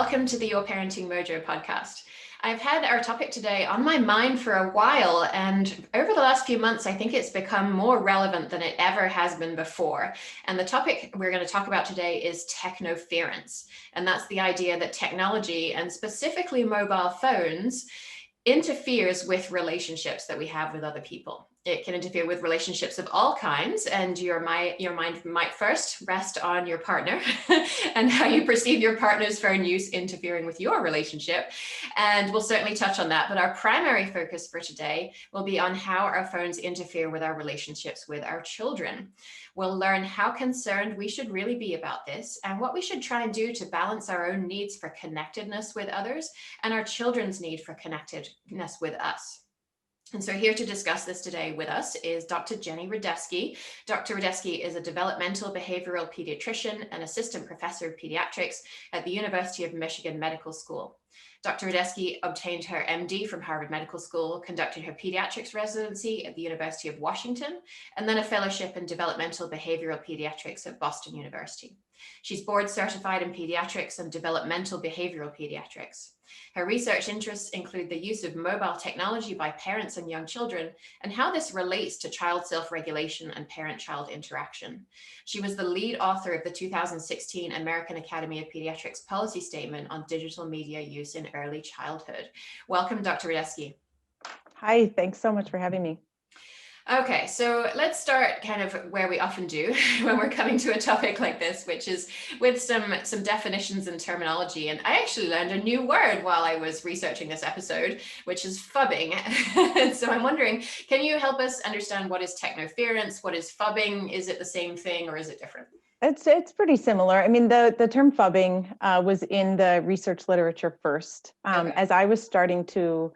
welcome to the Your Parenting Mojo podcast. I've had our topic today on my mind for a while, and over the last few months, I think it's become more relevant than it ever has been before. And the topic we're going to talk about today is technoference. And that's the idea that technology, and specifically mobile phones, interferes with relationships that we have with other people. It can interfere with relationships of all kinds, and your mind might first rest on your partner and how you perceive your partner's phone use interfering with your relationship. And we'll certainly touch on that. But our primary focus for today will be on how our phones interfere with our relationships with our children. We'll learn how concerned we should really be about this and what we should try and do to balance our own needs for connectedness with others and our children's need for connectedness with us. And so here to discuss this today with us is Dr. Jenny Radesky. Dr. Radesky is a developmental behavioral pediatrician and assistant professor of pediatrics at the University of Michigan Medical School. Dr. Radesky obtained her MD from Harvard Medical School, conducted her pediatrics residency at the University of Washington, and then a fellowship in developmental behavioral pediatrics at Boston University. She's board certified in pediatrics and developmental behavioral pediatrics. Her research interests include the use of mobile technology by parents and young children and how this relates to child self-regulation and parent-child interaction. She was the lead author of the 2016 American Academy of Pediatrics policy statement on digital media use in early childhood. Welcome, Dr. Radesky. Hi, thanks so much for having me. Okay, so let's start kind of where we often do when we're coming to a topic like this, which is with some definitions and terminology. And I actually learned a new word while I was researching this episode, which is fubbing. So I'm wondering, can you help us understand what is technoference? What is fubbing? Is it the same thing or is it different? It's pretty similar. I mean, the term fubbing was in the research literature first. Okay. As I was starting to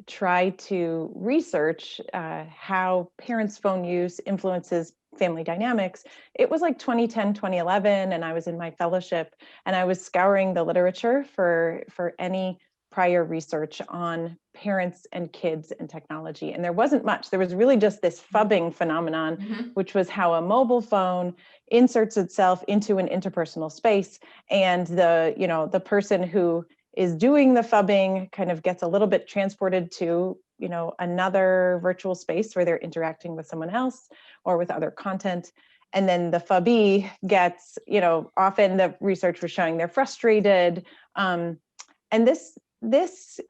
try to research how parents' phone use influences family dynamics. It was like 2010, 2011, and I was in my fellowship and I was scouring the literature for any prior research on parents and kids and technology. And there wasn't much. There was really just this fubbing phenomenon, which was how a mobile phone inserts itself into an interpersonal space. And the person who is doing the fubbing kind of gets a little bit transported to, another virtual space where they're interacting with someone else or with other content. And then the fubbee gets, often the research was showing they're frustrated. And this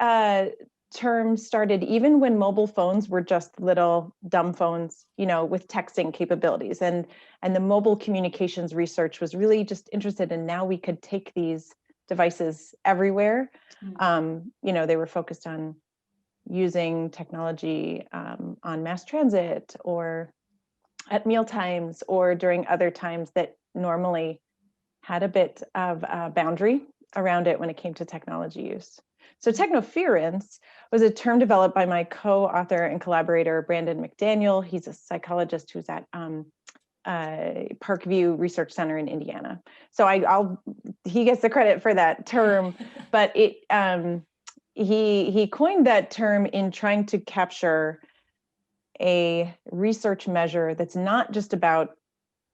term started even when mobile phones were just little dumb phones, with texting capabilities. And the mobile communications research was really just interested in now we could take these devices everywhere. They were focused on using technology on mass transit or at meal times or during other times that normally had a bit of a boundary around it when it came to technology use. So technoference was a term developed by my co-author and collaborator, Brandon McDaniel. He's a psychologist who's at Parkview Research Center in Indiana. So he gets the credit for that term, but he coined that term in trying to capture a research measure that's not just about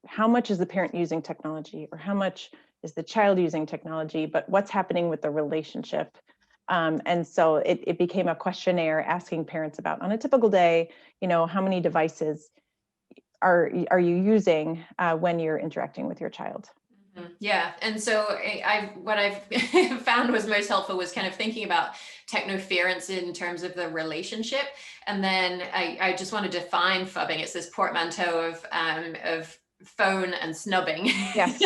how much is the parent using technology or how much is the child using technology, but what's happening with the relationship. And so it became a questionnaire asking parents about, on a typical day, how many devices are you using when you're interacting with your child? Yeah, and so what I've found was most helpful was kind of thinking about technoference in terms of the relationship, and then I just want to define fubbing. It's this portmanteau of phone and snubbing, yes,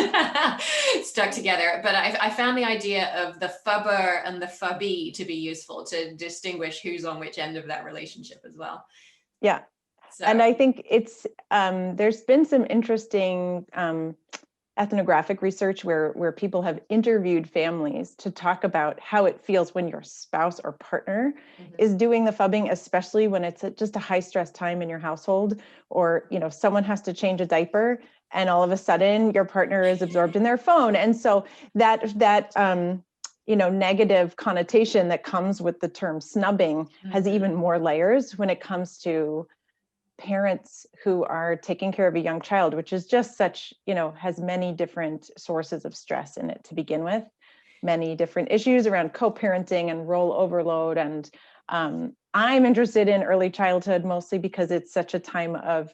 stuck together. But I found the idea of the fubber and the fubbee to be useful to distinguish who's on which end of that relationship as well. Yeah. So. And I think it's there's been some interesting ethnographic research where people have interviewed families to talk about how it feels when your spouse or partner is doing the fubbing, especially when it's just a high stress time in your household, or someone has to change a diaper and all of a sudden your partner is absorbed in their phone. And so that negative connotation that comes with the term snubbing has even more layers when it comes to parents who are taking care of a young child, which is just such, has many different sources of stress in it to begin with. many different issues around co-parenting and role overload. And I'm interested in early childhood mostly because it's such a time of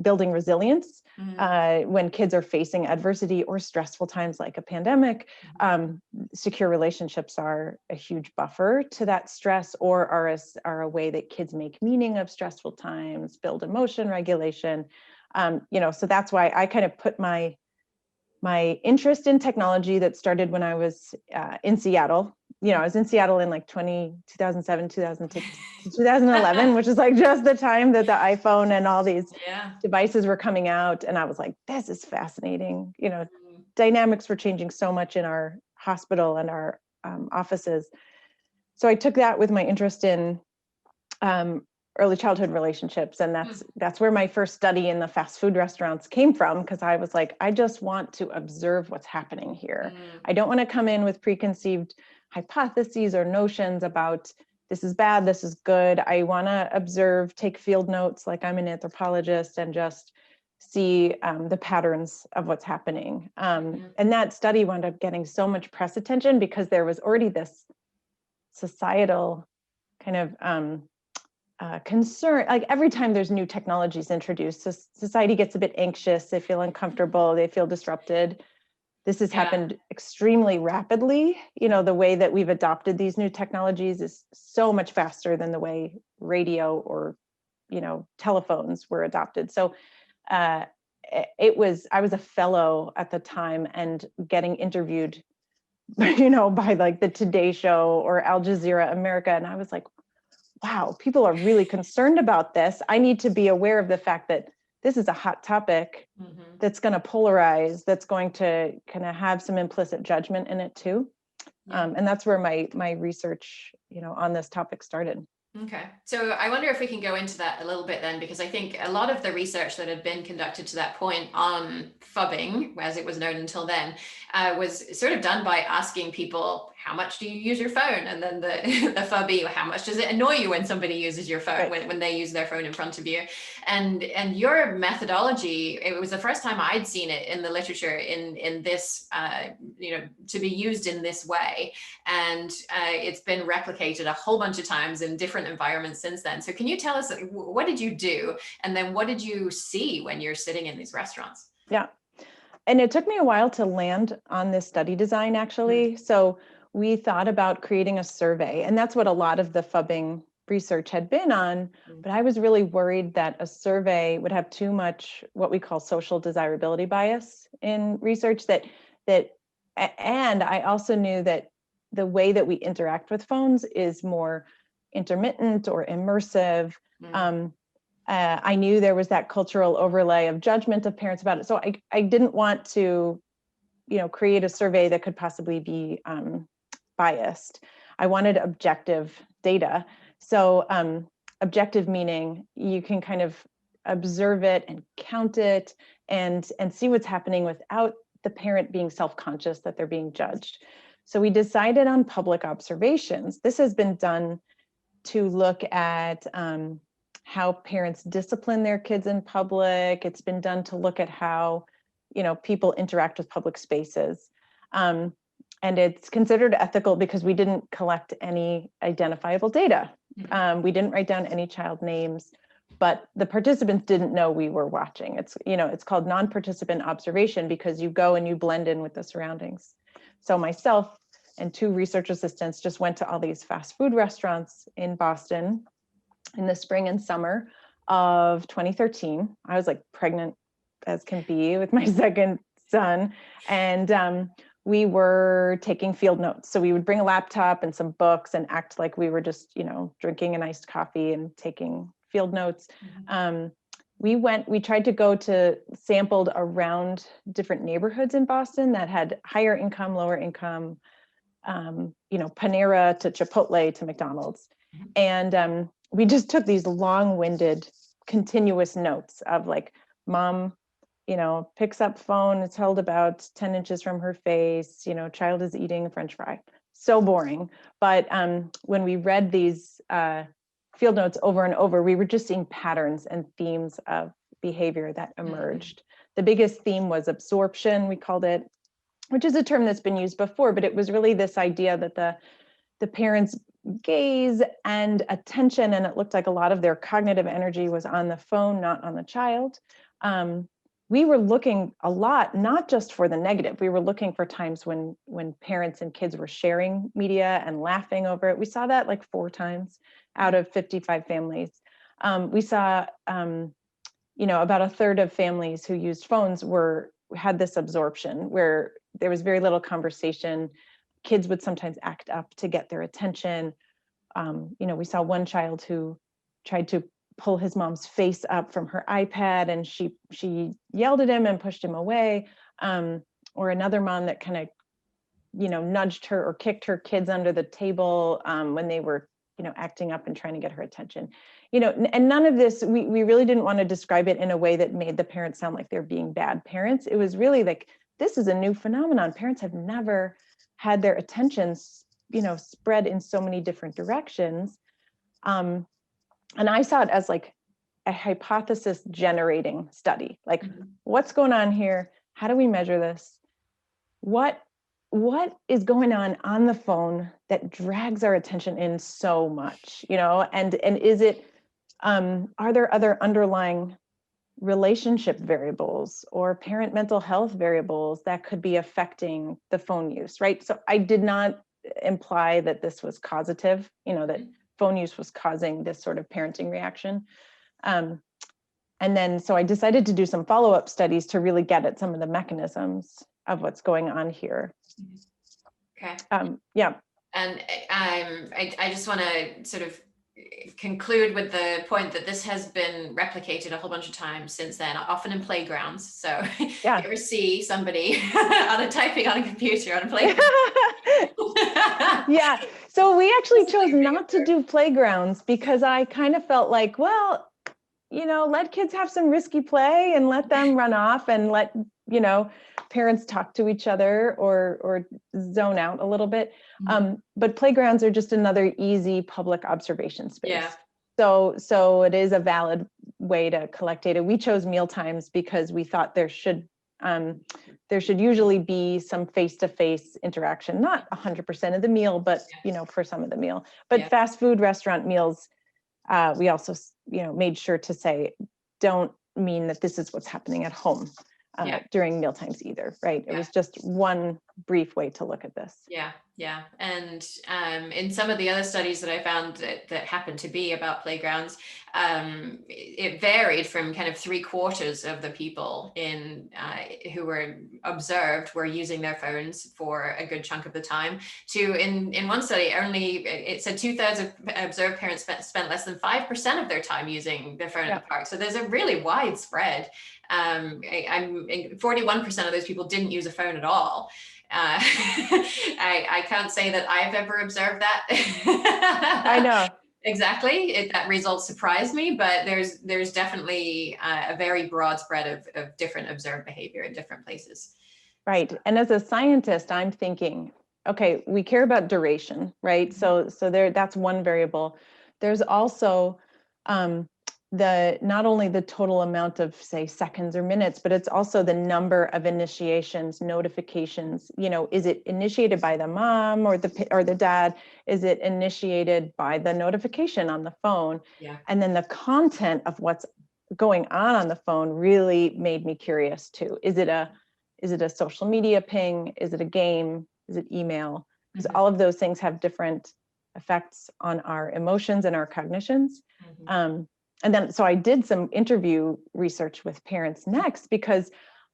building resilience when kids are facing adversity or stressful times like a pandemic. Secure relationships are a huge buffer to that stress, or are a way that kids make meaning of stressful times, build emotion regulation. So that's why I kind of put my interest in technology that started when I was in Seattle. I was in Seattle in like 2007, 2011, which is like just the time that the iPhone and all these devices were coming out. And I was like, this is fascinating. Dynamics were changing so much in our hospital and our offices. So I took that with my interest in early childhood relationships. And that's where my first study in the fast food restaurants came from, because I was like, I just want to observe what's happening here. I don't want to come in with preconceived hypotheses or notions about this is bad, this is good. I want to observe, take field notes like I'm an anthropologist, and just see the patterns of what's happening. And that study wound up getting so much press attention because there was already this societal kind of concern. Like every time there's new technologies introduced, society gets a bit anxious, they feel uncomfortable, they feel disrupted. This has happened extremely rapidly. The way that we've adopted these new technologies is so much faster than the way radio or, telephones were adopted. So I was a fellow at the time and getting interviewed, by like the Today Show or Al Jazeera America. And I was like, wow, people are really concerned about this. I need to be aware of the fact that this is a hot topic that's going to polarize, that's going to kind of have some implicit judgment in it too. And that's where my research, on this topic started. Okay. So I wonder if we can go into that a little bit then, because I think a lot of the research that had been conducted to that point on fubbing, as it was known until then, was sort of done by asking people, how much do you use your phone? And then the fubby, how much does it annoy you when somebody uses your phone, when they use their phone in front of you? And your methodology, it was the first time I'd seen it in the literature in this, to be used in this way. And it's been replicated a whole bunch of times in different environments since then. So can you tell us, what did you do? And then what did you see when you're sitting in these restaurants? Yeah. And it took me a while to land on this study design, actually. So we thought about creating a survey, and that's what a lot of the fubbing research had been on. But I was really worried that a survey would have too much what we call social desirability bias in research, and I also knew that the way that we interact with phones is more intermittent or immersive. I knew there was that cultural overlay of judgment of parents about it. So I didn't want to, create a survey that could possibly be biased. I wanted objective data. So objective meaning you can kind of observe it and count it and see what's happening without the parent being self-conscious that they're being judged. So we decided on public observations. This has been done to look at how parents discipline their kids in public. It's been done to look at how, people interact with public spaces. And it's considered ethical because we didn't collect any identifiable data. We didn't write down any child names, but the participants didn't know we were watching. It's called non-participant observation because you go and you blend in with the surroundings. So myself and two research assistants just went to all these fast food restaurants in Boston in the spring and summer of 2013. I was like pregnant as can be with my second son. And we were taking field notes. So we would bring a laptop and some books and act like we were just, drinking an iced coffee and taking field notes. We tried to go to sampled around different neighborhoods in Boston that had higher income, lower income, Panera to Chipotle to McDonald's. And we just took these long-winded, continuous notes of like, mom, picks up phone, it's held about 10 inches from her face, child is eating a French fry. So boring. But when we read these field notes over and over, we were just seeing patterns and themes of behavior that emerged. The biggest theme was absorption, we called it. which is a term that's been used before, but it was really this idea that the parents' gaze and attention, and it looked like a lot of their cognitive energy was on the phone, not on the child. We were looking a lot, not just for the negative. We were looking for times when parents and kids were sharing media and laughing over it. We saw that like 4 times out of 55 families. We saw, about a third of families who used phones had this absorption where there was very little conversation. Kids would sometimes act up to get their attention. We saw one child who tried to pull his mom's face up from her iPad, and she yelled at him and pushed him away. Or another mom that kind of, nudged her or kicked her kids under the table when they were, acting up and trying to get her attention. And none of this, we really didn't want to describe it in a way that made the parents sound like they're being bad parents. It was really like, this is a new phenomenon. Parents have never had their attentions, spread in so many different directions. And I saw it as like a hypothesis generating study. Like, what's going on here? How do we measure this? What is going on the phone that drags our attention in so much, and is it, are there other underlying relationship variables or parent mental health variables that could be affecting the phone use, right? So I did not imply that this was causative, that phone use was causing this sort of parenting reaction. And then, so I decided to do some follow-up studies to really get at some of the mechanisms of what's going on here. Okay. Yeah. And I just want to sort of conclude with the point that this has been replicated a whole bunch of times since then, often in playgrounds. So Yeah. you ever see somebody typing on a computer on a playground? Yeah. So we actually chose not to do playgrounds because I kind of felt like, well, let kids have some risky play and let them run off and let, parents talk to each other or zone out a little bit. But playgrounds are just another easy public observation space. Yeah. So it is a valid way to collect data. We chose meal times because we thought there should usually be some face-to-face interaction, not 100% of the meal, but for some of the meal. But fast food restaurant meals, we also made sure to say, don't mean that this is what's happening at home during meal times either, right? It was just one brief way to look at this. Yeah. And in some of the other studies that I found that happened to be about playgrounds, it varied from kind of 3/4 of the people who were observed were using their phones for a good chunk of the time, to in one study, it said 2/3 of observed parents spent less than 5% of their time using their phone at the park. So there's a really wide spread. 41% of those people didn't use a phone at all. I can't say that I've ever observed that. I know. Exactly. That result surprised me, but there's definitely a very broad spread of different observed behavior in different places. Right. And as a scientist, I'm thinking, okay, we care about duration, right? So that's one variable. There's also not only the total amount of, say, seconds or minutes, but it's also the number of initiations, notifications. Is it initiated by the mom or the dad? Is it initiated by the notification on the phone? Yeah. And then the content of what's going on the phone really made me curious too. Is it a social media ping? Is it a game? Is it email? Because all of those things have different effects on our emotions and our cognitions. And then, so I did some interview research with parents next, because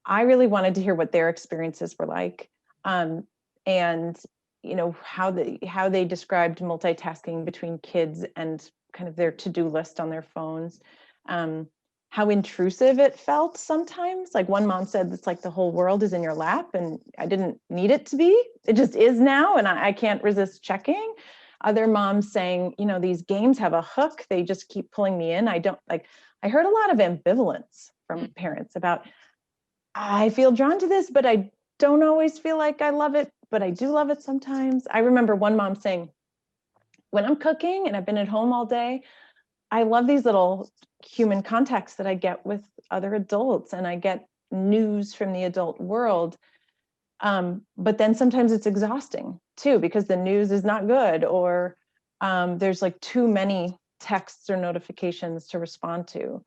I really wanted to hear what their experiences were like, and how they described multitasking between kids and kind of their to-do list on their phones, how intrusive it felt sometimes. Like one mom said, it's like the whole world is in your lap, and I didn't need it to be. It just is now, and I can't resist checking. Other moms saying, these games have a hook. They just keep pulling me in. I heard a lot of ambivalence from parents about, I feel drawn to this, but I don't always feel like I love it, but I do love it sometimes. I remember one mom saying, when I'm cooking and I've been at home all day, I love these little human contacts that I get with other adults, and I get news from the adult world. But then sometimes it's exhausting too, because the news is not good, or there's like too many texts or notifications to respond to.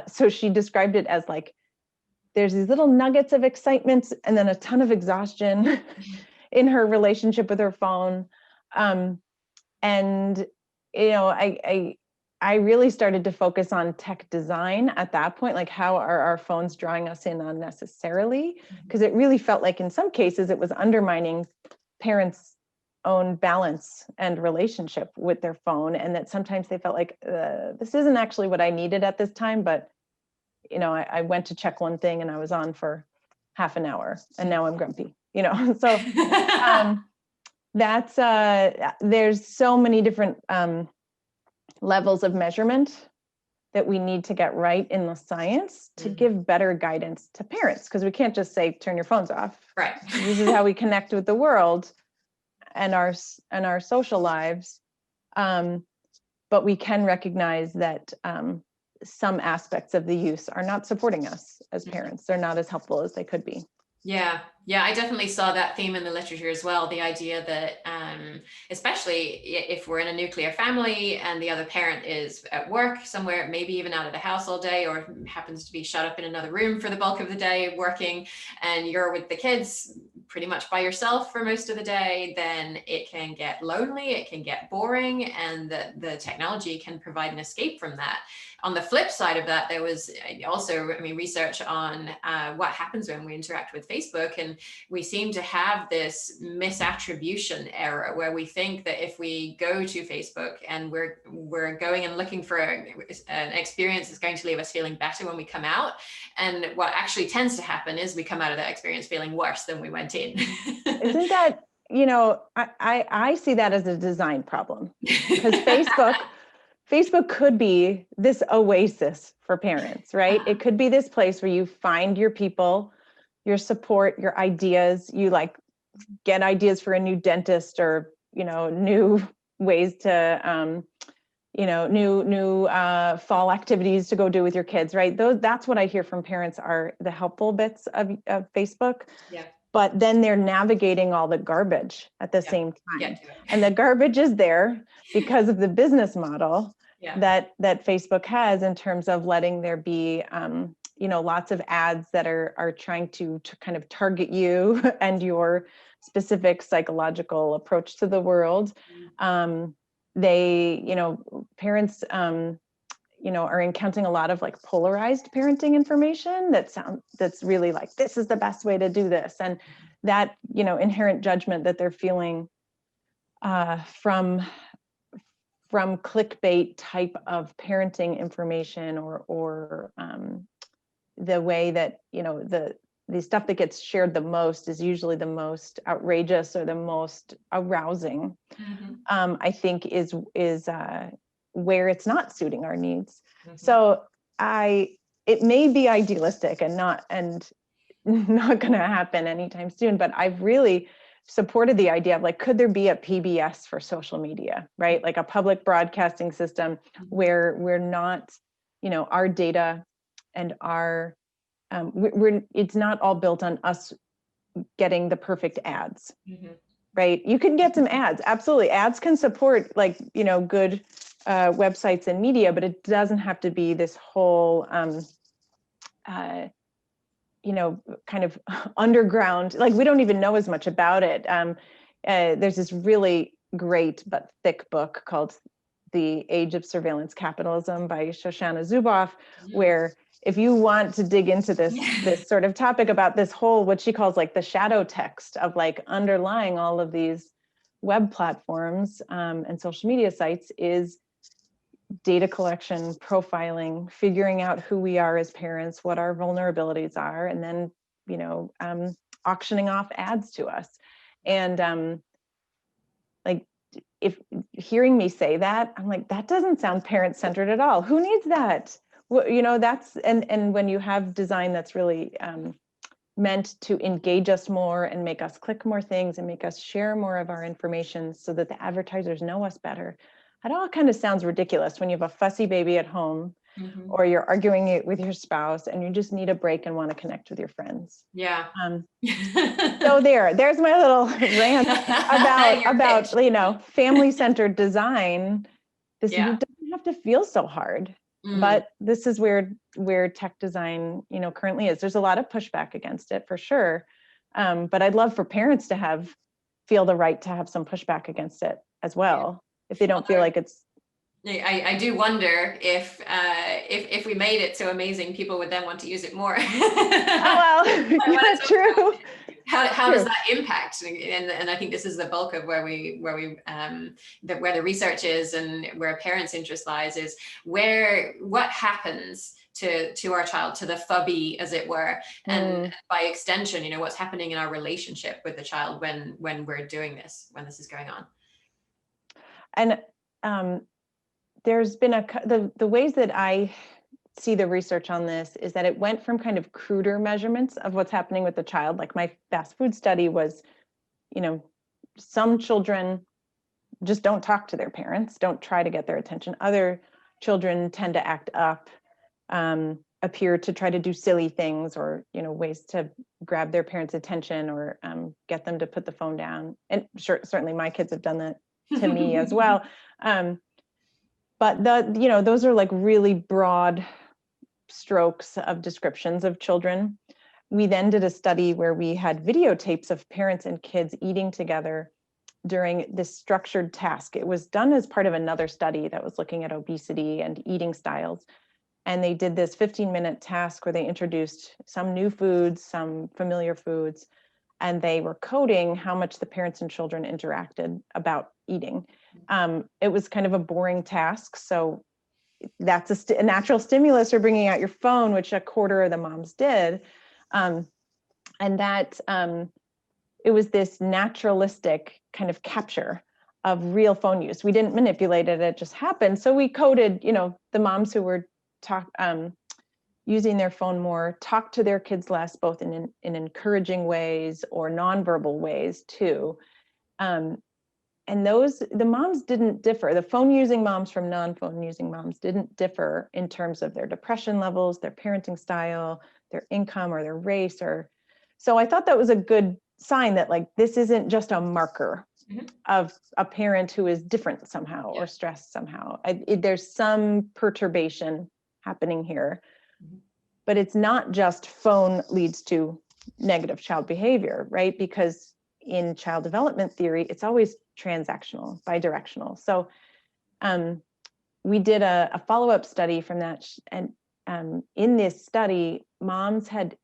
So she described it as like, there's these little nuggets of excitement and then a ton of exhaustion in her relationship with her phone. And, you know, I really started to focus on tech design at that point, like how are our phones drawing us in unnecessarily? Because it really felt like in some cases it was undermining parents' own balance and relationship with their phone, and that sometimes they felt like this isn't actually what I needed at this time, but you know, I went to check one thing and I was on for half an hour and now I'm grumpy, you know. So that's there's so many different levels of measurement that we need to get right in the science to give better guidance to parents, because we can't just say turn your phones off. Right. This is how we connect with the world and our social lives, but we can recognize that some aspects of the use are not supporting us as parents. They're not as helpful as they could be. Yeah, I definitely saw that theme in the literature as well. The idea that, especially if we're in a nuclear family and the other parent is at work somewhere, maybe even out of the house all day, or happens to be shut up in another room for the bulk of the day working, and you're with the kids pretty much by yourself for most of the day, then it can get lonely, it can get boring, and the technology can provide an escape from that. On the flip side of that, there was also, research on what happens when we interact with Facebook, and we seem to have this misattribution error where we think that if we go to Facebook and we're going and looking for an experience that's going to leave us feeling better when we come out, and what actually tends to happen is we come out of that experience feeling worse than we went in. Isn't that, you know, I see that as a design problem, because Facebook could be this oasis for parents, right? It could be this place where you find your people, your support, your ideas, you like get ideas for a new dentist, or, you know, new ways to, you know, new fall activities to go do with your kids, right? That's what I hear from parents are the helpful bits of Facebook. Yeah. But then they're navigating all the garbage at the same time. And the garbage is there because of the business model that Facebook has, in terms of letting there be, you know, lots of ads that are trying to kind of target you and your specific psychological approach to the world. They, you know, parents, you know, are encountering a lot of like polarized parenting information that's really like, this is the best way to do this. And that, you know, inherent judgment that they're feeling from clickbait type of parenting information, or the way that, you know, the stuff that gets shared the most is usually the most outrageous or the most arousing, I think is where it's not suiting our needs. So it may be idealistic and not going to happen anytime soon, but I've really supported the idea of like, could there be a PBS for social media, right? Like a public broadcasting system where we're not, you know, our data and our, it's not all built on us getting the perfect ads, right? You can get some ads. Absolutely. Ads can support like, you know, good websites and media, but it doesn't have to be this whole, you know, kind of underground, like we don't even know as much about it. There's this really great but thick book called The Age of Surveillance Capitalism by Shoshana Zuboff, where if you want to dig into this sort of topic about this whole, what she calls like the shadow text of like underlying all of these web platforms and social media sites, is data collection, profiling, figuring out who we are as parents, what our vulnerabilities are, and then, you know, auctioning off ads to us. And like, if hearing me say that, I'm like, that doesn't sound parent-centered at all. Who needs that? Well, you know, that's, and when you have design that's really meant to engage us more and make us click more things and make us share more of our information so that the advertisers know us better, it all kind of sounds ridiculous when you have a fussy baby at home or you're arguing it with your spouse and you just need a break and want to connect with your friends. Yeah. So there's my little rant about family-centered design. This doesn't have to feel so hard, but this is where tech design, currently is. There's a lot of pushback against it for sure. But I'd love for parents to feel the right to have some pushback against it as well, if they don't feel like it's. I do wonder if we made it so amazing, people would then want to use it more. That's true. How does that impact? And I think this is the bulk of where the research is, and where parents' interest lies, is what happens to our child, to the Fubby, as it were, and by extension, what's happening in our relationship with the child when we're doing this, when this is going on. And there's been the ways that I see the research on this is that it went from kind of cruder measurements of what's happening with the child. Like my fast food study was, some children just don't talk to their parents, don't try to get their attention. Other children tend to act up, appear to try to do silly things, or, ways to grab their parents' attention, or get them to put the phone down. And certainly my kids have done that to me as well. But those are like really broad strokes of descriptions of children. We then did a study where we had videotapes of parents and kids eating together during this structured task. It was done as part of another study that was looking at obesity and eating styles. And they did this 15-minute task where they introduced some new foods, some familiar foods, and they were coding how much the parents and children interacted about eating. It was kind of a boring task. So that's a natural stimulus for bringing out your phone, which a quarter of the moms did. And that it was this naturalistic kind of capture of real phone use. We didn't manipulate it, it just happened. So we coded, the moms who were using their phone more, talk to their kids less, both in encouraging ways or nonverbal ways too. And the moms didn't differ. The phone using moms from non-phone using moms didn't differ in terms of their depression levels, their parenting style, their income, or their race. So I thought that was a good sign that this isn't just a marker of a parent who is different somehow or stressed somehow. There's some perturbation happening here. But it's not just phone leads to negative child behavior, right? Because in child development theory, it's always transactional, bidirectional. So we did a follow-up study from that. And in this study, moms had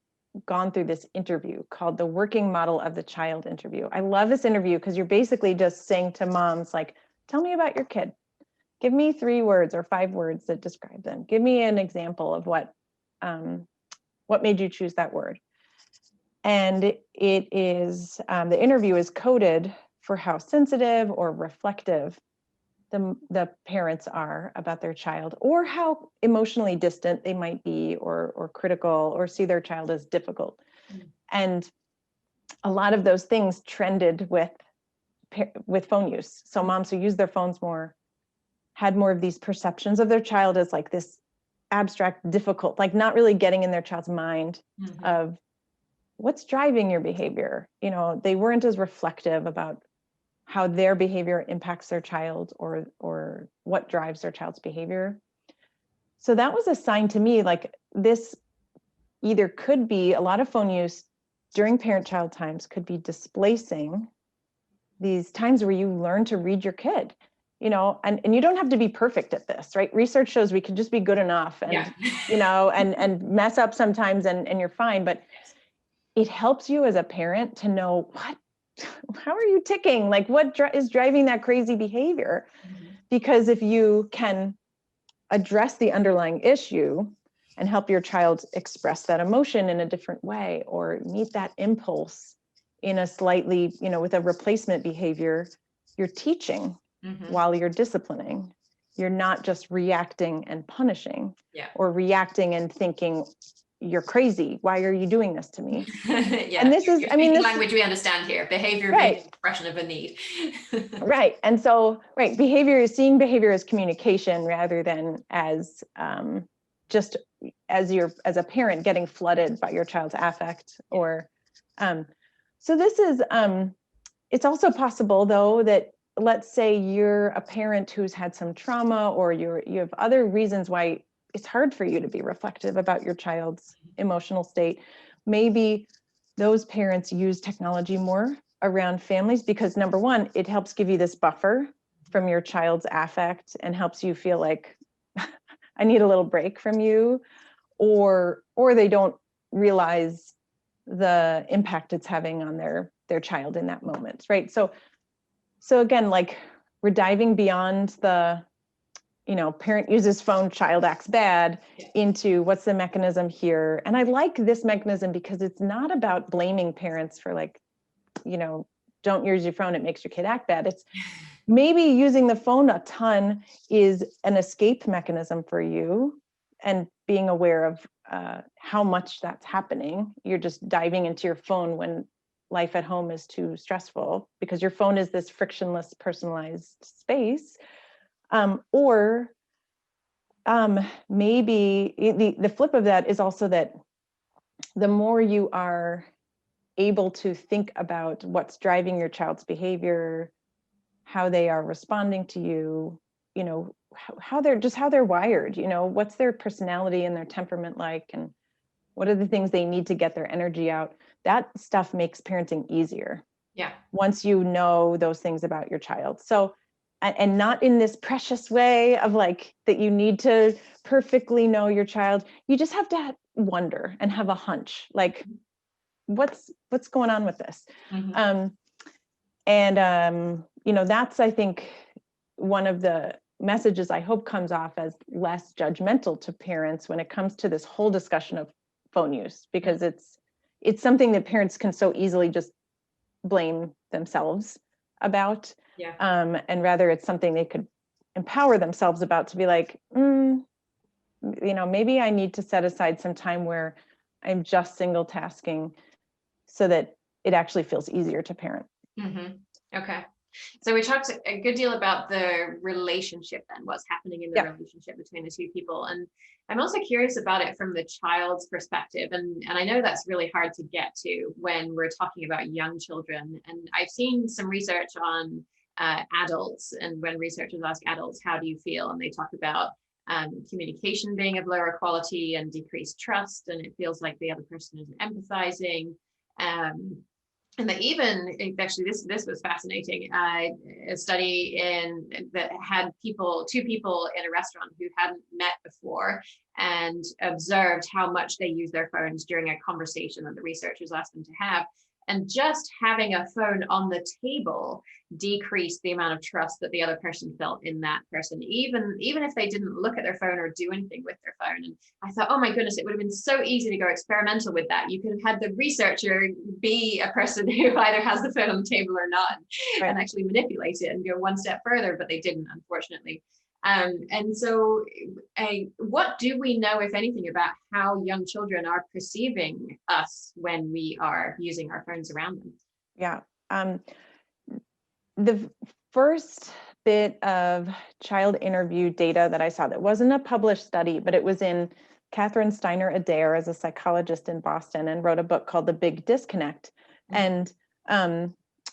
gone through this interview called the Working Model of the Child interview. I love this interview because you're basically just saying to moms, tell me about your kid. Give me 3 words or 5 words that describe them. Give me an example of what made you choose that word. And it is, the interview is coded for how sensitive or reflective the parents are about their child, or how emotionally distant they might be, or critical, or see their child as difficult. And a lot of those things trended with phone use. So moms who use their phones more had more of these perceptions of their child as this abstract, difficult, not really getting in their child's mind of what's driving your behavior. They weren't as reflective about how their behavior impacts their child, or what drives their child's behavior. So that was a sign to me, this either could be a lot of phone use during parent-child times could be displacing these times where you learn to read your kid. And you don't have to be perfect at this, right? Research shows we can just be good enough and, and mess up sometimes and you're fine. But it helps you as a parent to know how are you ticking? What is driving that crazy behavior? Because if you can address the underlying issue and help your child express that emotion in a different way, or meet that impulse in a slightly, with a replacement behavior, you're teaching. While you're disciplining. You're not just reacting and punishing, or reacting and thinking you're crazy. Why are you doing this to me? And this is, this language we understand here. Behavior being an expression of a need. Right. And so, seeing behavior as communication rather than as just as a parent getting flooded by your child's affect. Or so this is it's also possible though that, let's say you're a parent who's had some trauma, or you have other reasons why it's hard for you to be reflective about your child's emotional state. Maybe those parents use technology more around families because, number one, it helps give you this buffer from your child's affect and helps you feel like I need a little break from you, or they don't realize the impact it's having on their child in that moment, right? So again, like, we're diving beyond the, parent uses phone, child acts bad, into what's the mechanism here. And I like this mechanism because it's not about blaming parents for, like, don't use your phone, it makes your kid act bad. It's maybe using the phone a ton is an escape mechanism for you, and being aware of how much that's happening. You're just diving into your phone when life at home is too stressful, because your phone is this frictionless, personalized space. Or maybe the flip of that is also that the more you are able to think about what's driving your child's behavior, how they are responding to you, how they're wired, what's their personality and their temperament like, and what are the things they need to get their energy out. That stuff makes parenting easier. Yeah. Once you know those things about your child. So, and not in this precious way of like that you need to perfectly know your child. You just have to wonder and have a hunch, like, what's going on with this? Mm-hmm. That's, I think, one of the messages I hope comes off as less judgmental to parents when it comes to this whole discussion of phone use, because it's something that parents can so easily just blame themselves about. Yeah. And rather it's something they could empower themselves about, to be like, maybe I need to set aside some time where I'm just single tasking so that it actually feels easier to parent. Mm-hmm. Okay. So we talked a good deal about the relationship and what's happening in the relationship between the two people. And I'm also curious about it from the child's perspective. And I know that's really hard to get to when we're talking about young children. And I've seen some research on adults, and when researchers ask adults, how do you feel? And they talk about communication being of lower quality and decreased trust. And it feels like the other person isn't empathizing. And that even, actually, this was fascinating. A study that had two people in a restaurant who hadn't met before, and observed how much they use their phones during a conversation that the researchers asked them to have. And just having a phone on the table decreased the amount of trust that the other person felt in that person, even if they didn't look at their phone or do anything with their phone. And I thought, oh my goodness, it would have been so easy to go experimental with that. You could have had the researcher be a person who either has the phone on the table or not, and actually manipulate it and go one step further, but they didn't, unfortunately. And so what do we know, if anything, about how young children are perceiving us when we are using our phones around them? Yeah. The first bit of child interview data that I saw, that wasn't a published study, but it was in Catherine Steiner Adair, as a psychologist in Boston, and wrote a book called The Big Disconnect. And I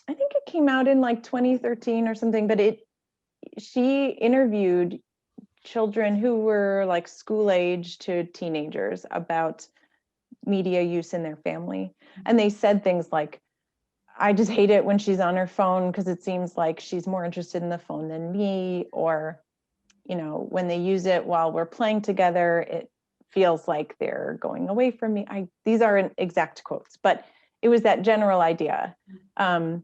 think it came out in like 2013 or something, but she interviewed children who were like school age to teenagers about media use in their family. And they said things like, I just hate it when she's on her phone because it seems like she's more interested in the phone than me. Or, when they use it while we're playing together, it feels like they're going away from me. These aren't exact quotes, but it was that general idea. I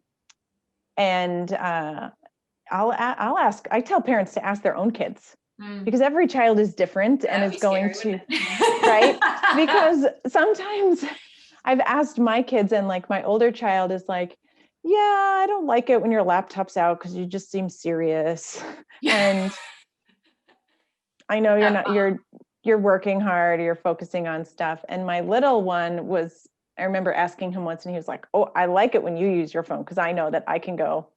tell parents to ask their own kids, because every child is different and is going to, right? Because sometimes I've asked my kids, and like my older child is like, yeah, I don't like it when your laptop's out because you just seem serious. And I know you're working hard, you're focusing on stuff. And my little one I remember asking him once, and he was like, oh, I like it when you use your phone because I know that I can go,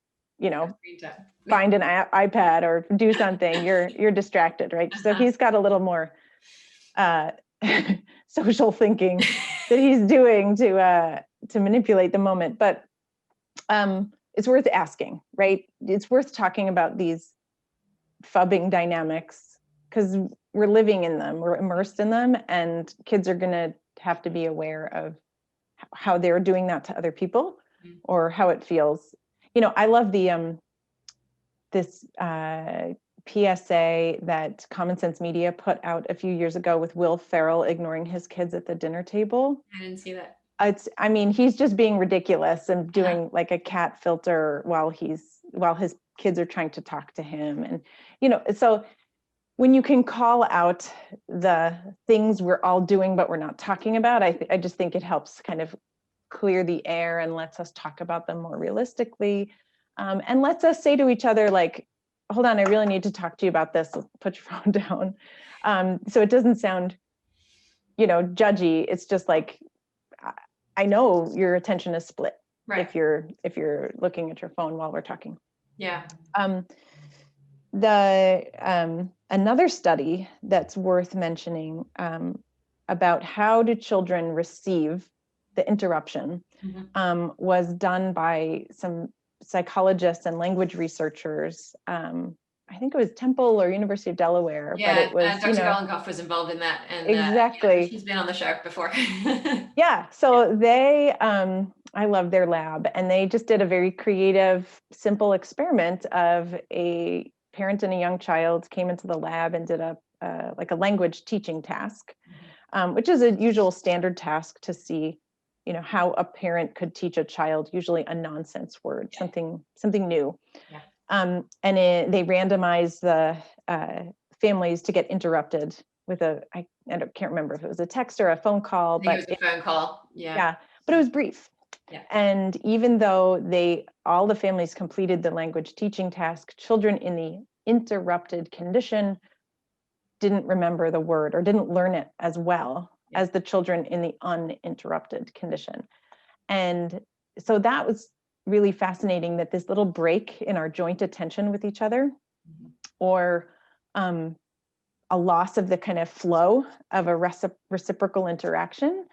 find an iPad or do something. You're distracted, right? So he's got a little more uh, social thinking that he's doing to manipulate the moment. But it's worth asking, right? It's worth talking about these fubbing dynamics because we're living in them, we're immersed in them, and kids are going to have to be aware of how they're doing that to other people or how it feels. I love the this PSA that Common Sense Media put out a few years ago with Will Ferrell ignoring his kids at the dinner table. I didn't see that. He's just being ridiculous and doing like a cat filter while his kids are trying to talk to him. And, so when you can call out the things we're all doing, but we're not talking about, I just think it helps kind of clear the air and lets us talk about them more realistically. And lets us say to each other, like, hold on, I really need to talk to you about this. Put your phone down. So it doesn't sound, judgy. It's just like, I know your attention is split if you're looking at your phone while we're talking. Yeah. Another study that's worth mentioning about how do children receive the interruption was done by some psychologists and language researchers. I think it was Temple or University of Delaware. Yeah, but it was, Dr. Golenkoff was involved in that. And exactly. She's been on the show before. Yeah, so they, I love their lab, and they just did a very creative, simple experiment of a parent and a young child came into the lab and did a language teaching task, which is a usual standard task to see, how a parent could teach a child, usually a nonsense word, something new. Yeah. And they randomized the families to get interrupted with I can't remember if it was a text or a phone call, but it was a phone call. Yeah, but it was brief. Yeah. And even though all the families completed the language teaching task, children in the interrupted condition didn't remember the word or didn't learn it as well as the children in the uninterrupted condition. And so that was really fascinating, that this little break in our joint attention with each other, or a loss of the kind of flow of a reciprocal interaction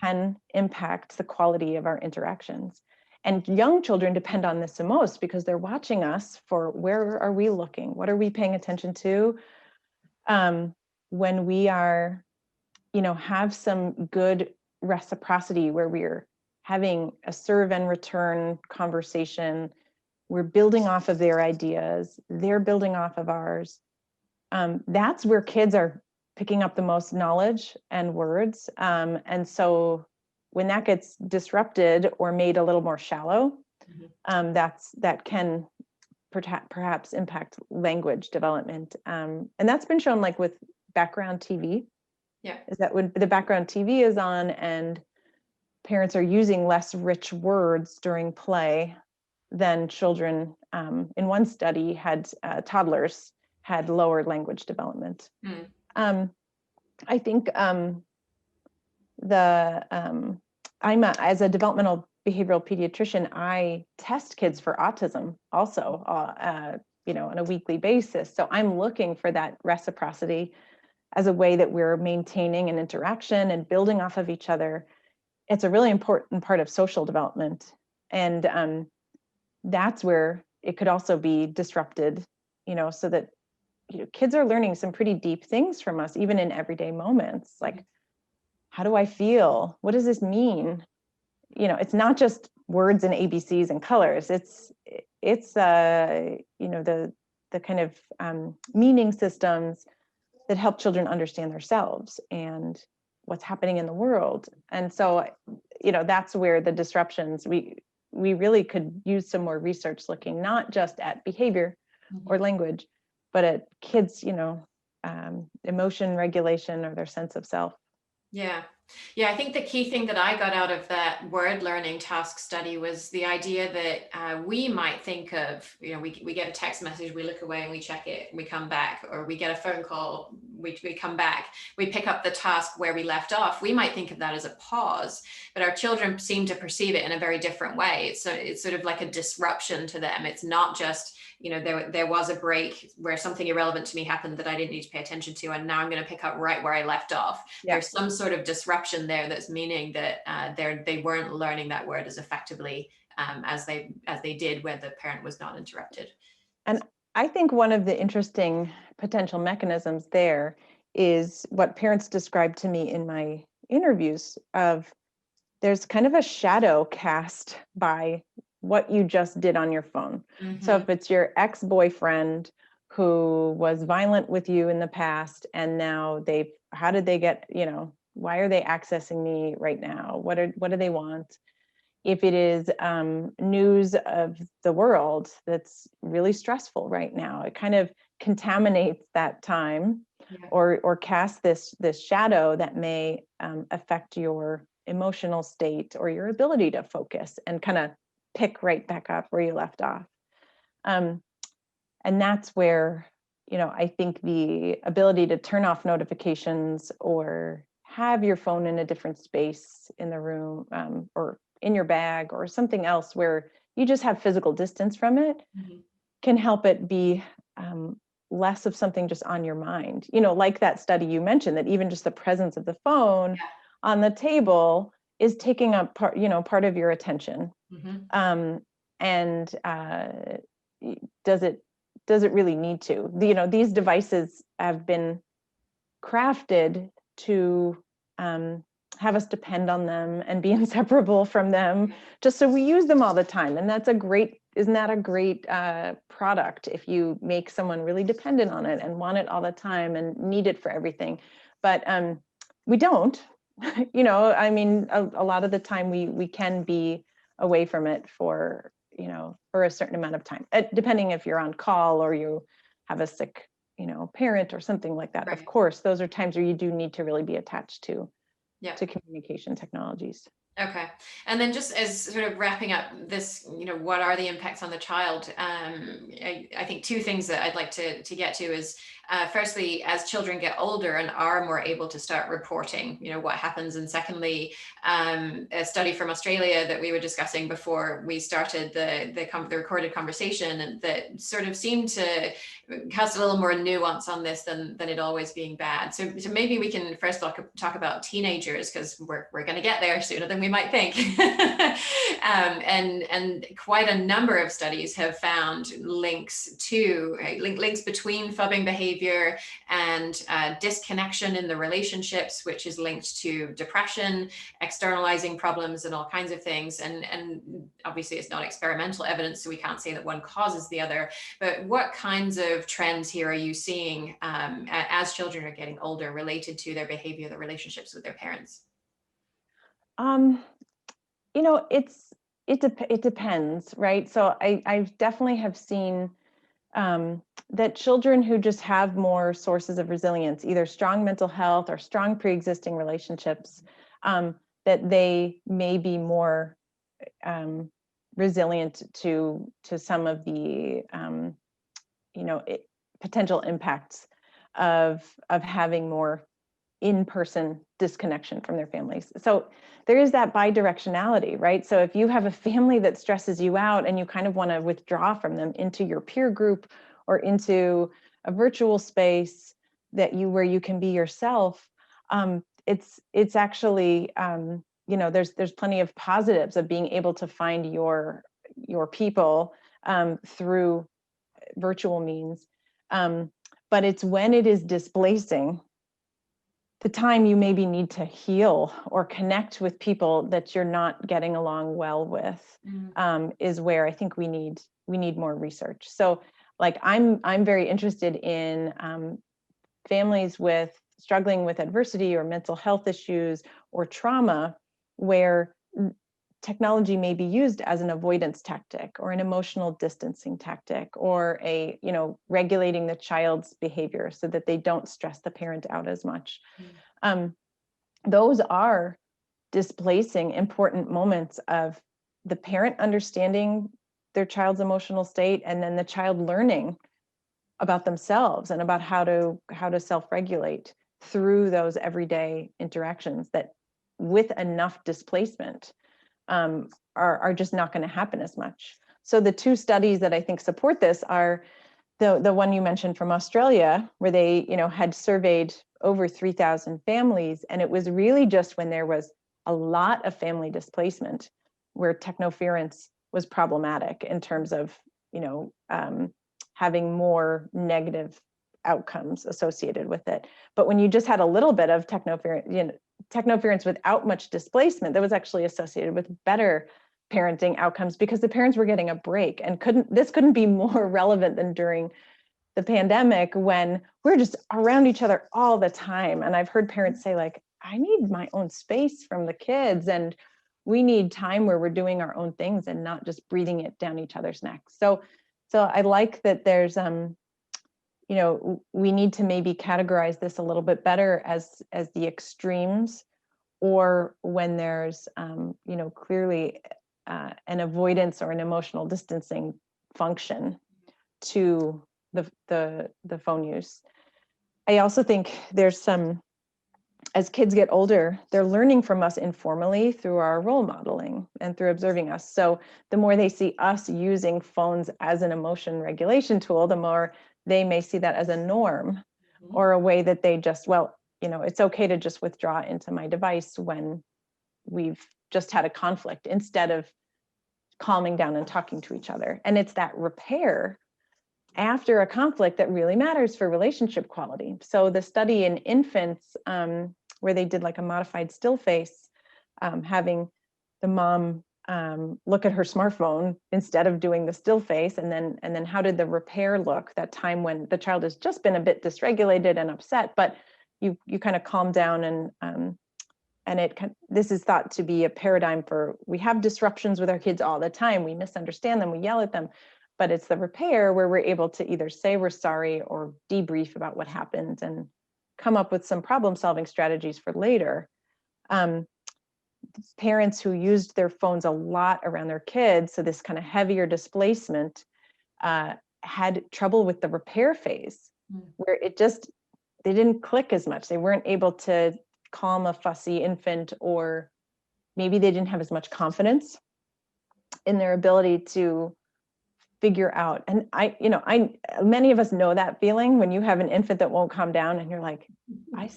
can impact the quality of our interactions. And young children depend on this the most because they're watching us for where are we looking? What are we paying attention to? When we are, have some good reciprocity where we're having a serve and return conversation, we're building off of their ideas, they're building off of ours. That's where kids are picking up the most knowledge and words. And so when that gets disrupted or made a little more shallow, that can perhaps impact language development. And that's been shown like with background TV. Yeah. Is that when the background TV is on and parents are using less rich words during play, then children in one study had toddlers had lower language development. I think I'm as a developmental behavioral pediatrician, I test kids for autism also, on a weekly basis. So I'm looking for that reciprocity as a way that we're maintaining an interaction and building off of each other. It's a really important part of social development. And that's where it could also be disrupted, so that kids are learning some pretty deep things from us, even in everyday moments. Like, how do I feel? What does this mean? It's not just words and ABCs and colors. It's the kind of meaning systems that help children understand themselves and what's happening in the world. And so, that's where the disruptions, we really could use some more research looking not just at behavior or language, but at kids, emotion regulation or their sense of self. Yeah. I think the key thing that I got out of that word learning task study was the idea that we might think of, we get a text message, we look away and we check it, we come back, or we get a phone call, we come back, we pick up the task where we left off. We might think of that as a pause, but our children seem to perceive it in a very different way. So it's sort of like a disruption to them. It's not just there was a break where something irrelevant to me happened that I didn't need to pay attention to, and now I'm going to pick up right where I left off. Yeah. There's some sort of disruption there that's meaning that they weren't learning that word as effectively as they did when the parent was not interrupted. And I think one of the interesting potential mechanisms there is what parents described to me in my interviews of there's kind of a shadow cast by what you just did on your phone. Mm-hmm. So if it's your ex-boyfriend who was violent with you in the past, and now how did they get, why are they accessing me right now? What do they want? If it is news of the world that's really stressful right now, it kind of contaminates that time, yeah. or casts this shadow that may affect your emotional state or your ability to focus and kind of pick right back up where you left off. And that's where, I think the ability to turn off notifications or have your phone in a different space in the room, or in your bag or something else where you just have physical distance from it, mm-hmm. can help it be less of something just on your mind. Like that study you mentioned, that even just the presence of the phone, yeah. on the table is taking up part of your attention. Mm-hmm. And does it really need to? These devices have been crafted to have us depend on them and be inseparable from them, just so we use them all the time. And isn't that a great product if you make someone really dependent on it and want it all the time and need it for everything? But we don't. A lot of the time we can be away from it for a certain amount of time, depending if you're on call or you have a sick parent or something like that. Right. Of course, those are times where you do need to really be attached to communication technologies. Okay. And then just as sort of wrapping up this, what are the impacts on the child? I think two things that I'd like to get to is, firstly, as children get older and are more able to start reporting, what happens. And secondly, a study from Australia that we were discussing before we started the recorded conversation, and that sort of seemed to cast a little more nuance on this than it always being bad. So maybe we can first talk about teenagers, because we're going to get there sooner than we might think. And quite a number of studies have found links between fubbing behavior and disconnection in the relationships, which is linked to depression, externalizing problems, and all kinds of things. And obviously it's not experimental evidence, so we can't say that one causes the other. But what kinds of trends here are you seeing as children are getting older related to their behavior, their relationships with their parents? It depends, right? So I definitely have seen that children who just have more sources of resilience, either strong mental health or strong pre-existing relationships, that they may be more resilient to some of the potential impacts of having more in-person disconnection from their families. So there is that bidirectionality, right? So if you have a family that stresses you out and you kind of want to withdraw from them into your peer group or into a virtual space where you can be yourself, it's actually there's plenty of positives of being able to find your people through virtual means, but it's when it is displacing the time you maybe need to heal or connect with people that you're not getting along well with, is where I think we need more research. So like I'm very interested in families struggling with adversity or mental health issues or trauma, where technology may be used as an avoidance tactic or an emotional distancing tactic, or regulating the child's behavior so that they don't stress the parent out as much. Those are displacing important moments of the parent understanding their child's emotional state, and then the child learning about themselves and about how to self-regulate through those everyday interactions that, with enough displacement, are just not going to happen as much. So the two studies that I think support this are the one you mentioned from Australia, where they, had surveyed over 3,000 families, and it was really just when there was a lot of family displacement where technoference was problematic in terms of, having more negative outcomes associated with it. But when you just had a little bit of technoference without much displacement, that was actually associated with better parenting outcomes because the parents were getting a break, and couldn't be more relevant than during the pandemic when we're just around each other all the time. And I've heard parents say, like, I need my own space from the kids, and we need time where we're doing our own things and not just breathing it down each other's necks. So I like that there's we need to maybe categorize this a little bit better as the extremes, or when there's clearly an avoidance or an emotional distancing function to the phone use. I also think there's as kids get older, they're learning from us informally through our role modeling and through observing us. So the more they see us using phones as an emotion regulation tool, the more they may see that as a norm, or a way that they just, it's okay to just withdraw into my device when we've just had a conflict, instead of calming down and talking to each other. And it's that repair after a conflict that really matters for relationship quality. So the study in infants, where they did like a modified still face, having the mom look at her smartphone instead of doing the still face, and then how did the repair look that time when the child has just been a bit dysregulated and upset, but you kind of calm down, and this is thought to be a paradigm for, we have disruptions with our kids all the time, we misunderstand them, we yell at them, but it's the repair where we're able to either say we're sorry or debrief about what happened and come up with some problem solving strategies for later. Parents who used their phones a lot around their kids, so this kind of heavier displacement, had trouble with the repair phase, where they didn't click as much. They weren't able to calm a fussy infant, or maybe they didn't have as much confidence in their ability to figure out. And many of us know that feeling when you have an infant that won't calm down and you're like, I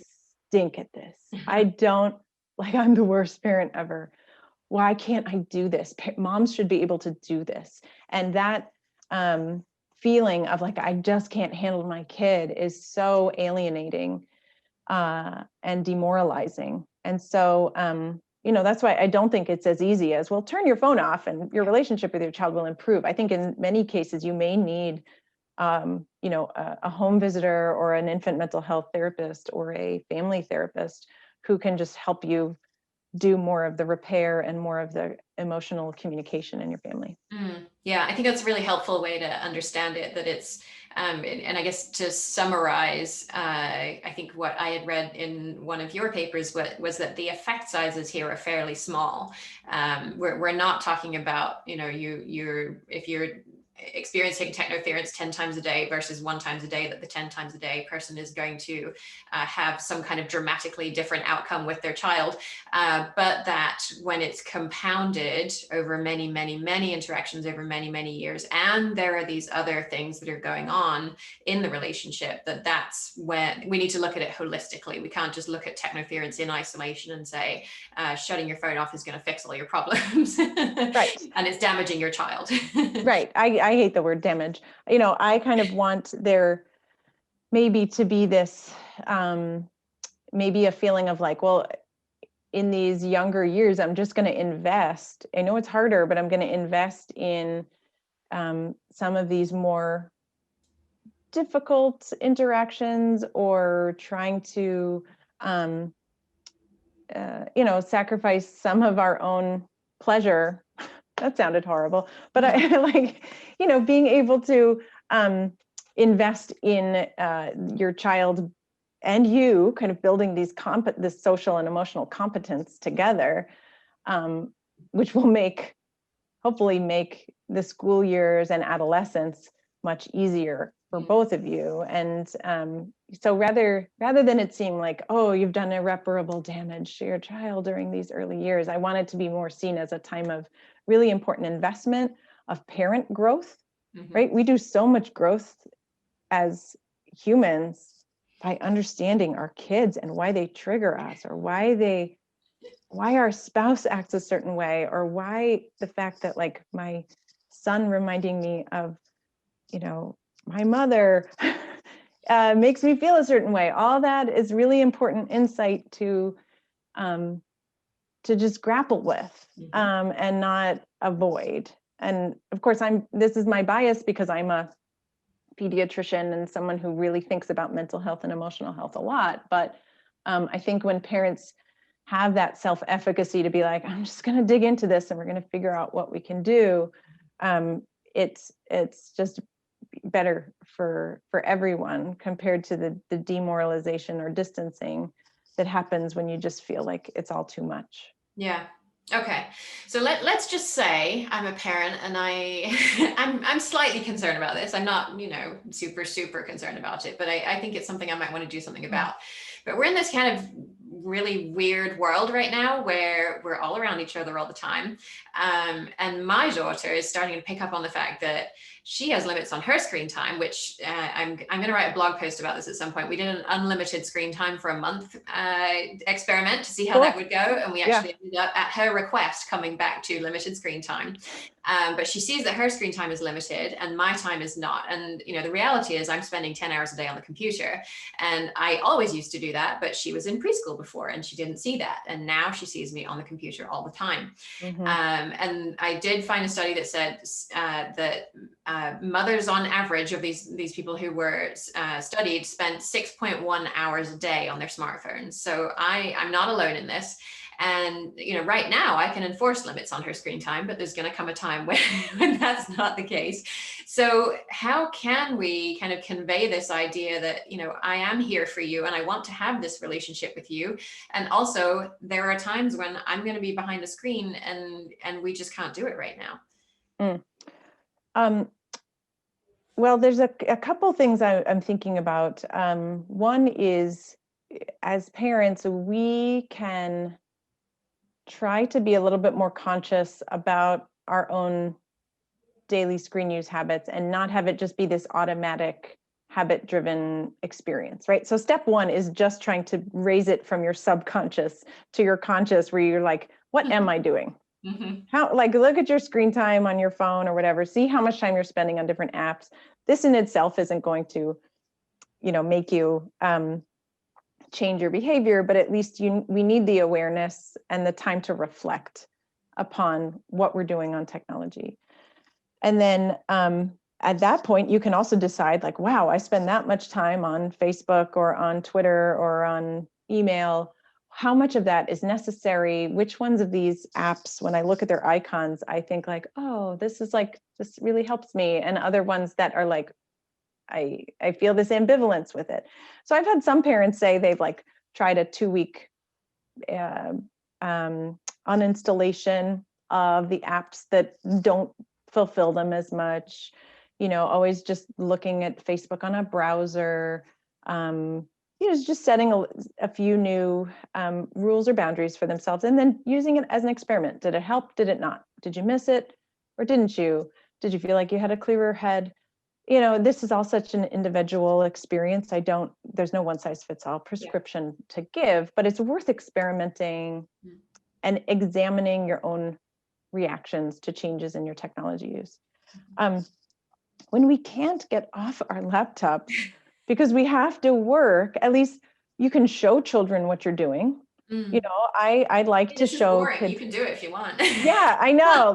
stink at this. I'm the worst parent ever. Why can't I do this? Moms should be able to do this. And that feeling of like, I just can't handle my kid is so alienating and demoralizing. And so, that's why I don't think it's as easy as, well, turn your phone off and your relationship with your child will improve. I think in many cases you may need, a home visitor or an infant mental health therapist or a family therapist who can just help you do more of the repair and more of the emotional communication in your family. Yeah, I think that's a really helpful way to understand it, that it's, and I guess to summarize, I think what I had read in one of your papers was that the effect sizes here are fairly small. We're not talking about, if you're experiencing technoference 10 times a day versus 1 time a day, that the 10 times a day person is going to have some kind of dramatically different outcome with their child. But that when it's compounded over many, many, many interactions over many, many years, and there are these other things that are going on in the relationship, that's when we need to look at it holistically. We can't just look at technoference in isolation and say, shutting your phone off is going to fix all your problems. Right. And it's damaging your child. Right. I hate the word damage. I kind of want there maybe to be this, maybe a feeling of like, well, in these younger years, I'm just going to invest. I know it's harder, but I'm going to invest in some of these more difficult interactions, or trying to, sacrifice some of our own pleasure. That sounded horrible, but I like, being able to invest in your child and you kind of building these this social and emotional competence together, which will hopefully make the school years and adolescence much easier for both of you. And so rather than it seem like, oh, you've done irreparable damage to your child during these early years, I want it to be more seen as a time of really important investment of parent growth, right? We do so much growth as humans by understanding our kids and why they trigger us, or why our spouse acts a certain way, or why the fact that like my son reminding me of, you know, my mother makes me feel a certain way. All that is really important insight to just grapple with and not avoid. And of course, this is my bias because I'm a pediatrician and someone who really thinks about mental health and emotional health a lot. But I think when parents have that self-efficacy to be like, I'm just going to dig into this and we're going to figure out what we can do, it's just better for everyone compared to the demoralization or distancing that happens when you just feel like it's all too much. Yeah. Okay. So let's just say I'm a parent and I'm slightly concerned about this. I'm not, super concerned about it, but I think it's something I might want to do something about. But we're in this kind of really weird world right now where we're all around each other all the time. And my daughter is starting to pick up on the fact that she has limits on her screen time, which I'm going to write a blog post about this at some point. We did an unlimited screen time for a month experiment to see how that would go. And we actually ended up, at her request, coming back to limited screen time. But she sees that her screen time is limited and my time is not. And, the reality is I'm spending 10 hours a day on the computer. And I always used to do that, but she was in preschool before and she didn't see that. And now she sees me on the computer all the time. And I did find a study that said that mothers on average of these people who were studied spent 6.1 hours a day on their smartphones. So I'm not alone in this. And, right now I can enforce limits on her screen time, but there's going to come a time when that's not the case. So how can we kind of convey this idea that, I am here for you and I want to have this relationship with you. And also there are times when I'm going to be behind a screen and we just can't do it right now. Well, there's a couple things I'm thinking about. One is, as parents, we can try to be a little bit more conscious about our own daily screen use habits and not have it just be this automatic habit-driven experience, right? So step one is just trying to raise it from your subconscious to your conscious, where you're like, what am I doing? How, look at your screen time on your phone or whatever, see how much time you're spending on different apps. This in itself isn't going to, make you change your behavior, but at least we need the awareness and the time to reflect upon what we're doing on technology. And then at that point, you can also decide like, wow, I spend that much time on Facebook or on Twitter or on email. How much of that is necessary? Which ones of these apps, when I look at their icons, I think like, oh, this really helps me. And other ones that are like, I feel this ambivalence with it. So I've had some parents say they've tried a 2-week uninstallation of the apps that don't fulfill them as much, always just looking at Facebook on a browser, just setting a few new rules or boundaries for themselves and then using it as an experiment. Did it help? Did it not? Did you miss it? Or didn't you? Did you feel like you had a clearer head? This is all such an individual experience. There's no one size fits all prescription to give, but it's worth experimenting and examining your own reactions to changes in your technology use. When we can't get off our laptops because we have to work, at least you can show children what you're doing. I like to show kids. You can do it if you want. Yeah, I know.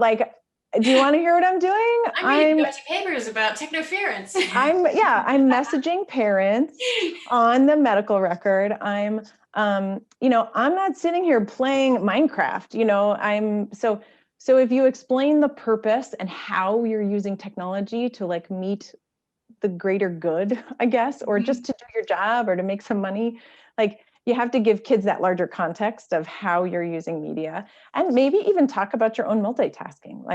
Do you want to hear what I'm doing? I'm reading papers about Technoference. I'm messaging parents on the medical record. I'm not sitting here playing Minecraft. So if you explain the purpose and how you're using technology to meet the greater good, I guess, or just to do your job or to make some money, you have to give kids that larger context of how you're using media, and maybe even talk about your own multitasking.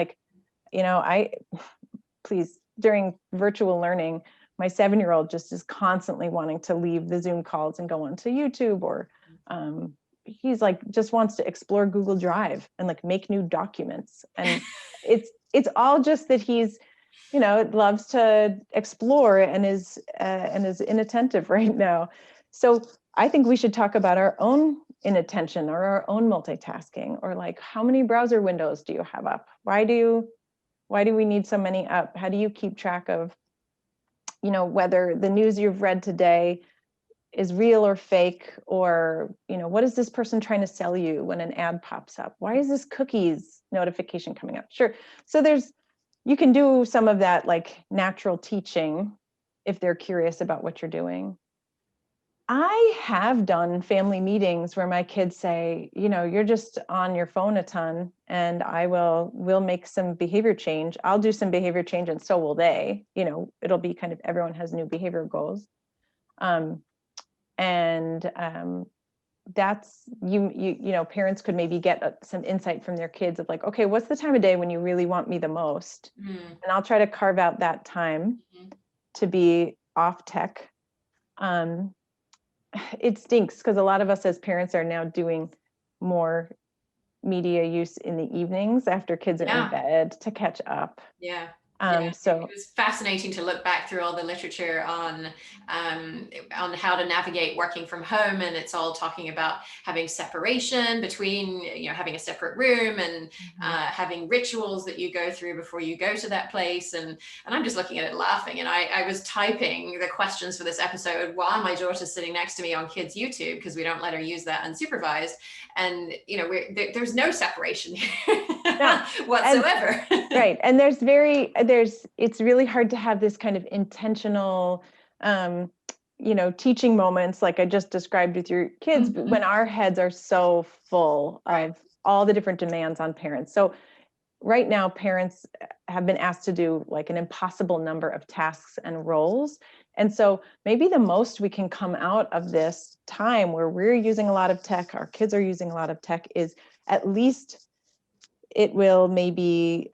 Please, during virtual learning, my 7-year-old just is constantly wanting to leave the Zoom calls and go onto YouTube, or he's just wants to explore Google Drive and make new documents. And it's it's all just that he's, loves to explore and is inattentive right now. So I think we should talk about our own inattention or our own multitasking, or like, how many browser windows do you have up? Why do we need so many up? How do you keep track of, whether the news you've read today is real or fake, or, what is this person trying to sell you when an ad pops up? Why is this cookies notification coming up? Sure. So you can do some of that like natural teaching if they're curious about what you're doing. I have done family meetings where my kids say, you're just on your phone a ton, and we'll make some behavior change. I'll do some behavior change, and so will they. It'll be kind of, everyone has new behavior goals. That's parents could maybe get some insight from their kids of like, okay, what's the time of day when you really want me the most? And I'll try to carve out that time to be off tech. It stinks because a lot of us as parents are now doing more media use in the evenings after kids are in bed to catch up. So it was fascinating to look back through all the literature on how to navigate working from home, and it's all talking about having separation between, having a separate room and having rituals that you go through before you go to that place. And I'm just looking at it laughing, and I was typing the questions for this episode while my daughter's sitting next to me on kids' YouTube, because we don't let her use that unsupervised. And there's no separation here whatsoever. Right. And it's really hard to have this kind of intentional, teaching moments like I just described with your kids, when our heads are so full of all the different demands on parents. So right now, parents have been asked to do like an impossible number of tasks and roles. And so maybe the most we can come out of this time where we're using a lot of tech, our kids are using a lot of tech, is at least it will maybe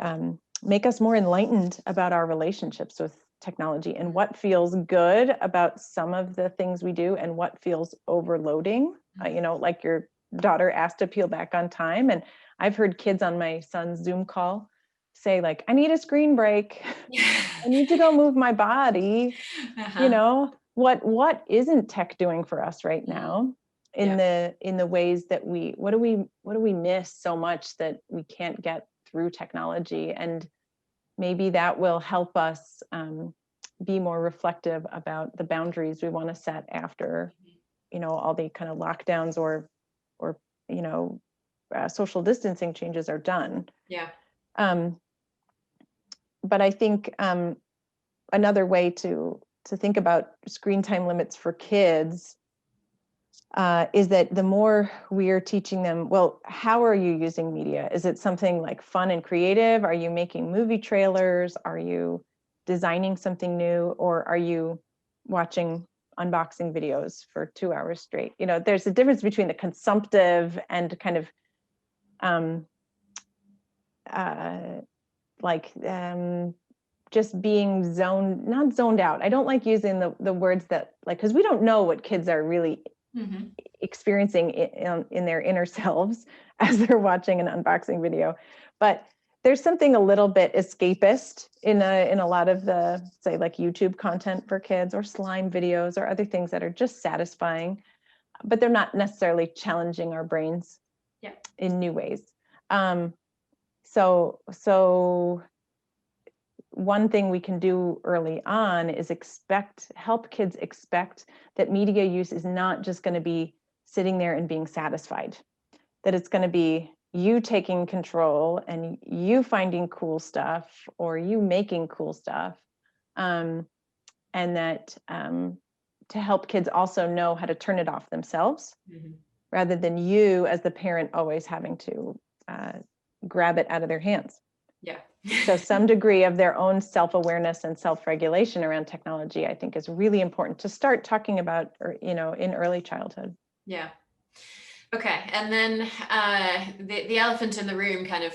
make us more enlightened about our relationships with technology and what feels good about some of the things we do and what feels overloading. Like your daughter asked to peel back on time. And I've heard kids on my son's Zoom call say like, I need a screen break. I need to go move my body. What isn't tech doing for us right now? In the ways that what do we miss so much that we can't get through technology? And maybe that will help us be more reflective about the boundaries we want to set after all the kind of lockdowns or social distancing changes are done. But I think another way to think about screen time limits for kids is that the more we're teaching them, well, how are you using media? Is it something like fun and creative? Are you making movie trailers? Are you designing something new? Or are you watching unboxing videos for 2 hours straight? There's a difference between the consumptive and kind of just being not zoned out. I don't like using the words that because we don't know what kids are really experiencing in their inner selves as they're watching an unboxing video. But there's something a little bit escapist in a lot of the, say, like YouTube content for kids, or slime videos, or other things that are just satisfying, but they're not necessarily challenging our brains in new ways. So one thing we can do early on is help kids expect that media use is not just going to be sitting there and being satisfied, that it's going to be you taking control and you finding cool stuff, or you making cool stuff. And that to help kids also know how to turn it off themselves, rather than you as the parent always having to grab it out of their hands. So some degree of their own self-awareness and self-regulation around technology, I think, is really important to start talking about, in early childhood. Okay, and then the elephant in the room kind of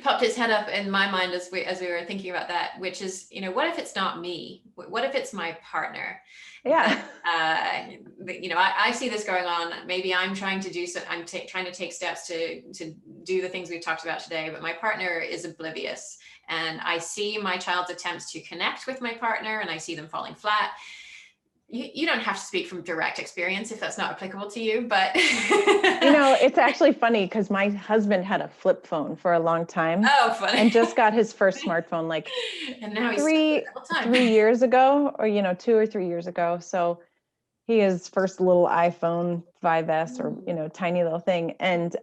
popped its head up in my mind as we were thinking about that, which is, what if it's not me? What if it's my partner? Yeah. I see this going on. Maybe I'm trying to do so. I'm trying to take steps to do the things we've talked about today, but my partner is oblivious, and I see my child's attempts to connect with my partner, and I see them falling flat. You don't have to speak from direct experience if that's not applicable to you, but it's actually funny because my husband had a flip phone for a long time. Oh, funny. And just got his first smartphone like and now he's 3 years ago, or 2 or 3 years ago. So he has first little iPhone 5S or tiny little thing, and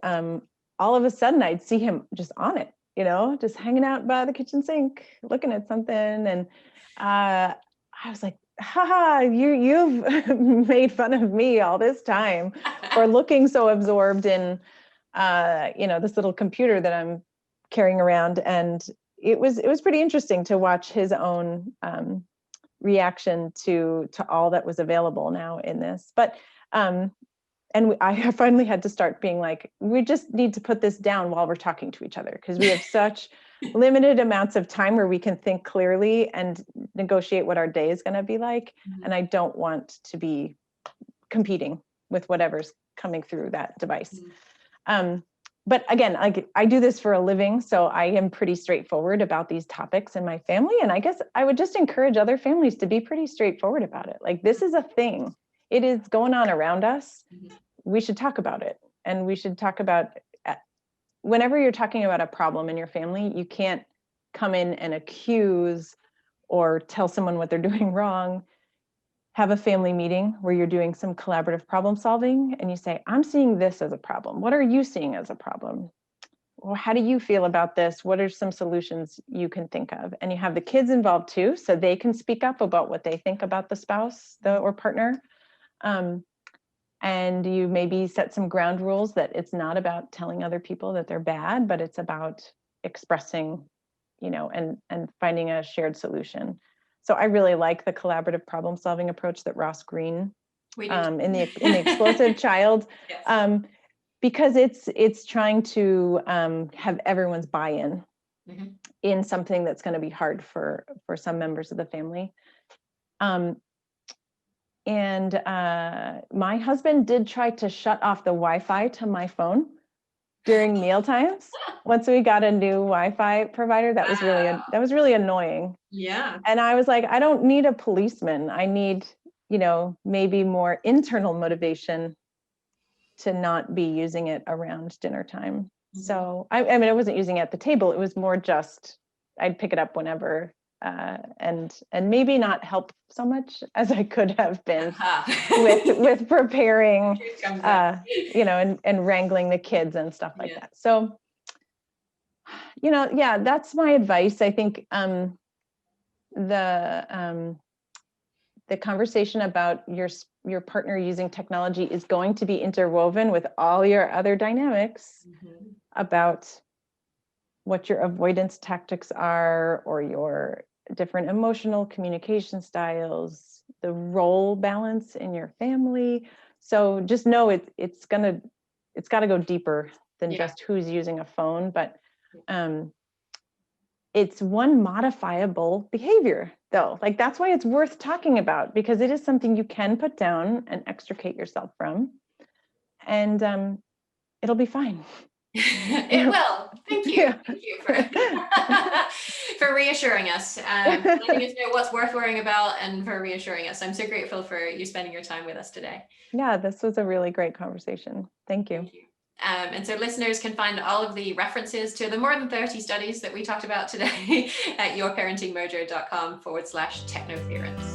all of a sudden I'd see him just on it, just hanging out by the kitchen sink looking at something, and I was like, haha, you've made fun of me all this time for looking so absorbed in this little computer that I'm carrying around. And it was pretty interesting to watch his own reaction to all that was available now in this. But I finally had to start being like, we just need to put this down while we're talking to each other, because we have such limited amounts of time where we can think clearly and negotiate what our day is going to be like. Mm-hmm. And I don't want to be competing with whatever's coming through that device. Mm-hmm. But again, I do this for a living, so I am pretty straightforward about these topics in my family. And I guess I would just encourage other families to be pretty straightforward about it. Like, this is a thing. It is going on around us. Mm-hmm. We should talk about it. And we should talk about, whenever you're talking about a problem in your family, you can't come in and accuse or tell someone what they're doing wrong. Have a family meeting where you're doing some collaborative problem solving, and you say, I'm seeing this as a problem. What are you seeing as a problem? Well, how do you feel about this? What are some solutions you can think of? And you have the kids involved too, so they can speak up about what they think about the spouse or partner. And you maybe set some ground rules that it's not about telling other people that they're bad, but it's about expressing, and finding a shared solution. So I really like the collaborative problem solving approach that Ross Greene in the Explosive Child, yes. Because it's trying to have everyone's buy-in mm-hmm. in something that's going to be hard for some members of the family. And my husband did try to shut off the Wi-Fi to my phone during meal times. Once we got a new Wi-Fi provider, that was really annoying. Yeah. And I was like, I don't need a policeman. I need, maybe more internal motivation to not be using it around dinner time. Mm-hmm. So I mean, I wasn't using it at the table. It was more just, I'd pick it up whenever, and maybe not help so much as I could have been with preparing, and wrangling the kids and stuff like that. So, that's my advice. I think the conversation about your partner using technology is going to be interwoven with all your other dynamics mm-hmm. about what your avoidance tactics are, or your different emotional communication styles, the role balance in your family. So just know it's got to go deeper than just who's using a phone, but it's one modifiable behavior though. Like, that's why it's worth talking about, because it is something you can put down and extricate yourself from, and it'll be fine. It will. Thank you. Yeah. Thank you for reassuring us, letting us know what's worth worrying about, and for reassuring us. I'm so grateful for you spending your time with us today. Yeah, this was a really great conversation. Thank you. Thank you. And so listeners can find all of the references to the more than 30 studies that we talked about today at yourparentingmojo.com/technoference.